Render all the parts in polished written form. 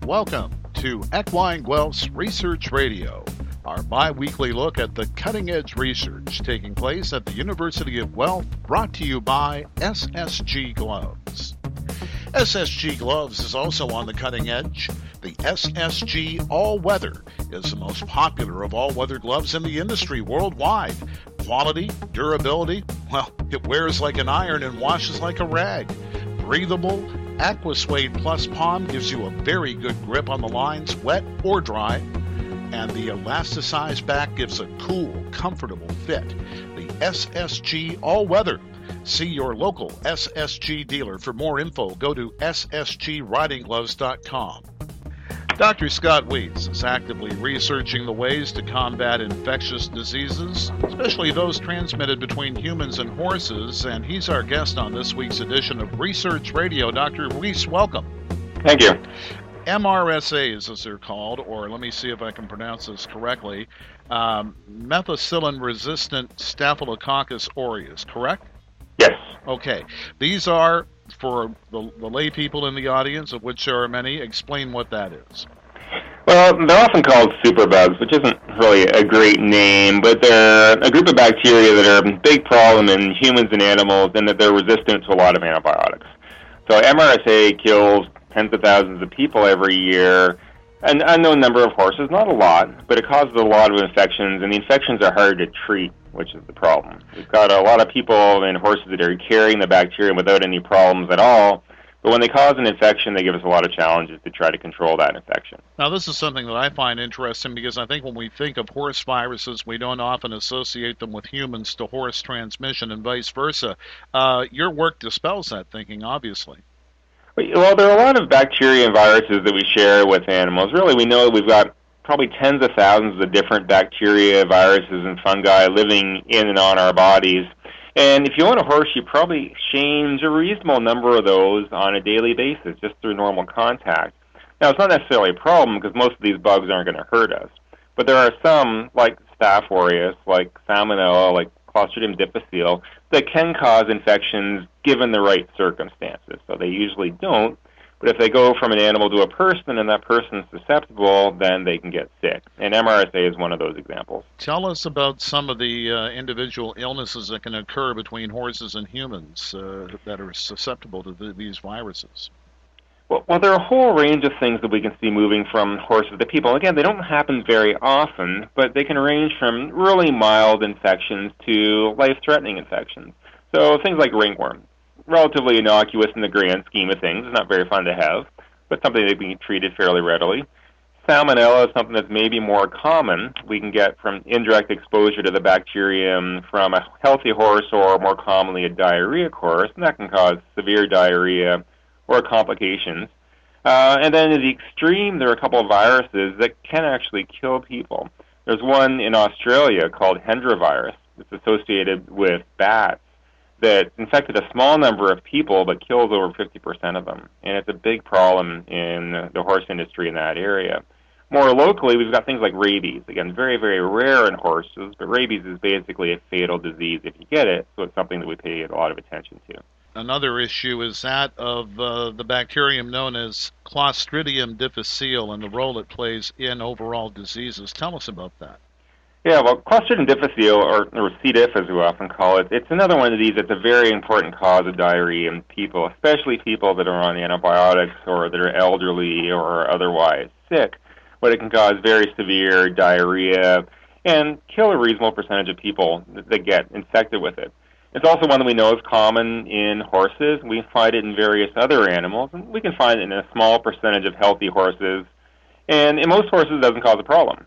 welcome to Equine Guelph's Research Radio, our bi-weekly look at the cutting-edge research taking place at the University of Guelph, brought to you by Ssg Gloves. Ssg Gloves is also on the cutting edge. The Ssg All-Weather is the most popular of all-weather gloves in the industry worldwide. Quality, durability, well, it wears like an iron and washes like a rag. Breathable, AquaSuede Plus Palm gives you a very good grip on the lines, wet or dry. And the elasticized back gives a cool, comfortable fit. The Ssg All-Weather. See your local Ssg dealer. For more info, go to ssgridinggloves.com. Dr. Scott Weese is actively researching the ways to combat infectious diseases, especially those transmitted between humans and horses, and he's our guest on this week's edition of Research Radio. Dr. Weese, welcome. Thank you. MRSAs, as they're called, or let me see if I can pronounce this correctly, Methicillin-Resistant Staphylococcus Aureus, correct? Yes. Okay. These are, for the lay people in the audience, of which there are many, explain what that is. Well, they're often called superbugs, which isn't really a great name, but they're a group of bacteria that are a big problem in humans and animals, and that they're resistant to a lot of antibiotics. So MRSA kills tens of thousands of people every year, an unknown number of horses, not a lot, but it causes a lot of infections, and the infections are hard to treat, which is the problem. We've got a lot of people and horses that are carrying the bacterium without any problems at all, but when they cause an infection, they give us a lot of challenges to try to control that infection. Now, this is something that I find interesting because I think when we think of horse viruses, we don't often associate them with humans to horse transmission and vice versa. Your work dispels that thinking, obviously. Well, there are a lot of bacteria and viruses that we share with animals. Really, we know that we've got probably tens of thousands of different bacteria, viruses, and fungi living in and on our bodies. And if you own a horse, you probably exchange a reasonable number of those on a daily basis, just through normal contact. Now, it's not necessarily a problem because most of these bugs aren't going to hurt us. But there are some, like Staph aureus, like Salmonella, like Clostridium difficile, that can cause infections given the right circumstances. So they usually don't. But if they go from an animal to a person and that person's susceptible, then they can get sick. And MRSA is one of those examples. Tell us about some of the individual illnesses that can occur between horses and humans that are susceptible to these viruses. Well, there are a whole range of things that we can see moving from horses to people. Again, they don't happen very often, but they can range from really mild infections to life-threatening infections. So things like ringworm. Relatively innocuous in the grand scheme of things. It's not very fun to have, but something that can be treated fairly readily. Salmonella is something that's maybe more common. We can get from indirect exposure to the bacterium from a healthy horse or more commonly a diarrheic horse, and that can cause severe diarrhea or complications. And then in the extreme, there are a couple of viruses that can actually kill people. There's one in Australia called Hendra Virus. It's associated with bats that infected a small number of people but kills over 50% of them. And it's a big problem in the horse industry in that area. More locally, we've got things like rabies. Again, very, very rare in horses, but rabies is basically a fatal disease if you get it, so it's something that we pay a lot of attention to. Another issue is that of the bacterium known as Clostridium difficile and the role it plays in overall diseases. Tell us about that. Yeah, well, Clostridium difficile, or C. diff as we often call it, it's another one of these that's a very important cause of diarrhea in people, especially people that are on antibiotics or that are elderly or otherwise sick, but it can cause very severe diarrhea and kill a reasonable percentage of people that get infected with it. It's also one that we know is common in horses. We find it in various other animals, and we can find it in a small percentage of healthy horses. And in most horses, it doesn't cause a problem.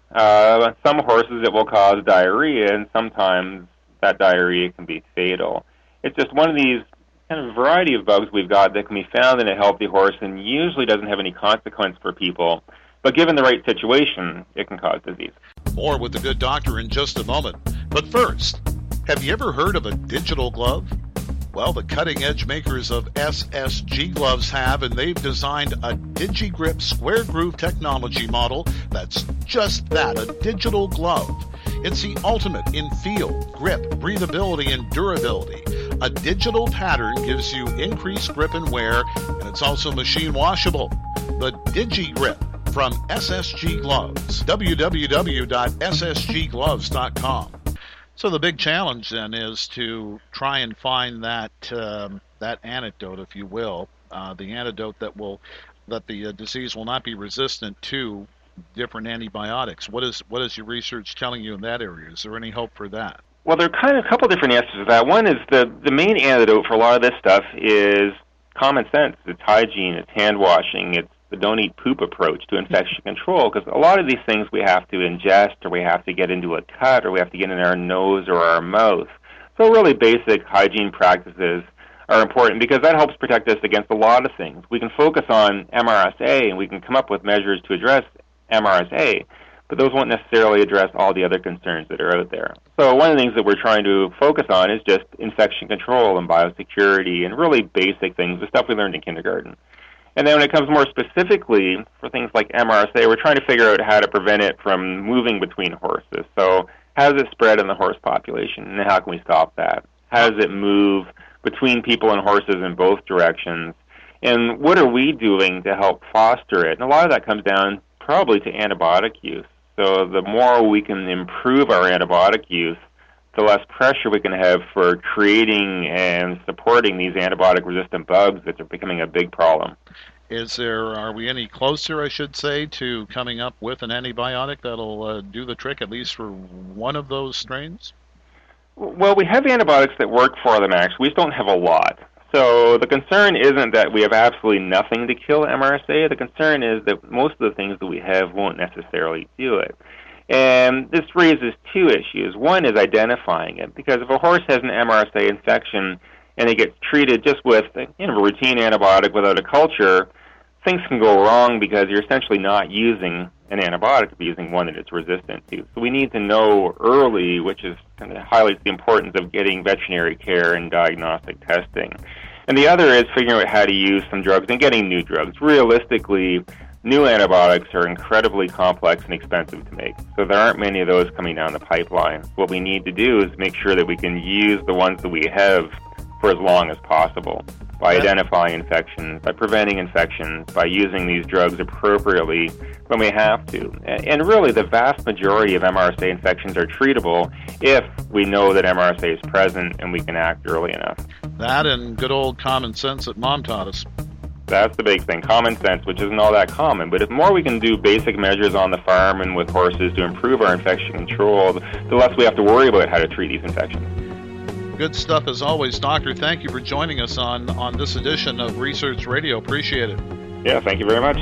Some horses, it will cause diarrhea, and sometimes that diarrhea can be fatal. It's just one of these kind of variety of bugs we've got that can be found in a healthy horse and usually doesn't have any consequence for people. But given the right situation, it can cause disease. More with the good doctor in just a moment. But first, have you ever heard of a digital glove? Well, the cutting-edge makers of Ssg Gloves have, and they've designed a DigiGrip square groove technology model that's just that, a digital glove. It's the ultimate in feel, grip, breathability, and durability. A digital pattern gives you increased grip and wear, and it's also machine washable. The DigiGrip from Ssg Gloves, www.ssggloves.com. So the big challenge then is to try and find that antidote, if you will, the antidote that the disease will not be resistant to different antibiotics. What is your research telling you in that area? Is there any hope for that? Well, there are kind of a couple different answers to that. One is the main antidote for a lot of this stuff is common sense. It's hygiene, it's hand washing, it's the don't eat poop approach to infection control, because a lot of these things we have to ingest, or we have to get into a cut, or we have to get in our nose or our mouth. So really basic hygiene practices are important because that helps protect us against a lot of things. We can focus on MRSA and we can come up with measures to address MRSA, but those won't necessarily address all the other concerns that are out there. So one of the things that we're trying to focus on is just infection control and biosecurity and really basic things, the stuff we learned in kindergarten. And then when it comes more specifically for things like MRSA, we're trying to figure out how to prevent it from moving between horses. So how does it spread in the horse population, and how can we stop that? How does it move between people and horses in both directions? And what are we doing to help foster it? And a lot of that comes down probably to antibiotic use. So the more we can improve our antibiotic use, the less pressure we can have for creating and supporting these antibiotic-resistant bugs that are becoming a big problem. Are we any closer, I should say, to coming up with an antibiotic that'll do the trick, at least for one of those strains? Well, we have antibiotics that work for them, actually. We just don't have a lot. So the concern isn't that we have absolutely nothing to kill MRSA. The concern is that most of the things that we have won't necessarily do it. And this raises two issues. One is identifying it, because if a horse has an MRSA infection and it gets treated just with a routine antibiotic without a culture, things can go wrong because you're essentially not using an antibiotic, you're using one that it's resistant to. So we need to know early, which is kind of highlights the importance of getting veterinary care and diagnostic testing. And the other is figuring out how to use some drugs and getting new drugs. Realistically, new antibiotics are incredibly complex and expensive to make, so there aren't many of those coming down the pipeline. What we need to do is make sure that we can use the ones that we have for as long as possible by identifying infections, by preventing infections, by using these drugs appropriately when we have to. And really, the vast majority of MRSA infections are treatable if we know that MRSA is present and we can act early enough. That and good old common sense that Mom taught us. That's the big thing, common sense, which isn't all that common. But if more we can do basic measures on the farm and with horses to improve our infection control, the less we have to worry about how to treat these infections. Good stuff as always, Doctor. Thank you for joining us on this edition of Research Radio. Appreciate it. Yeah, thank you very much.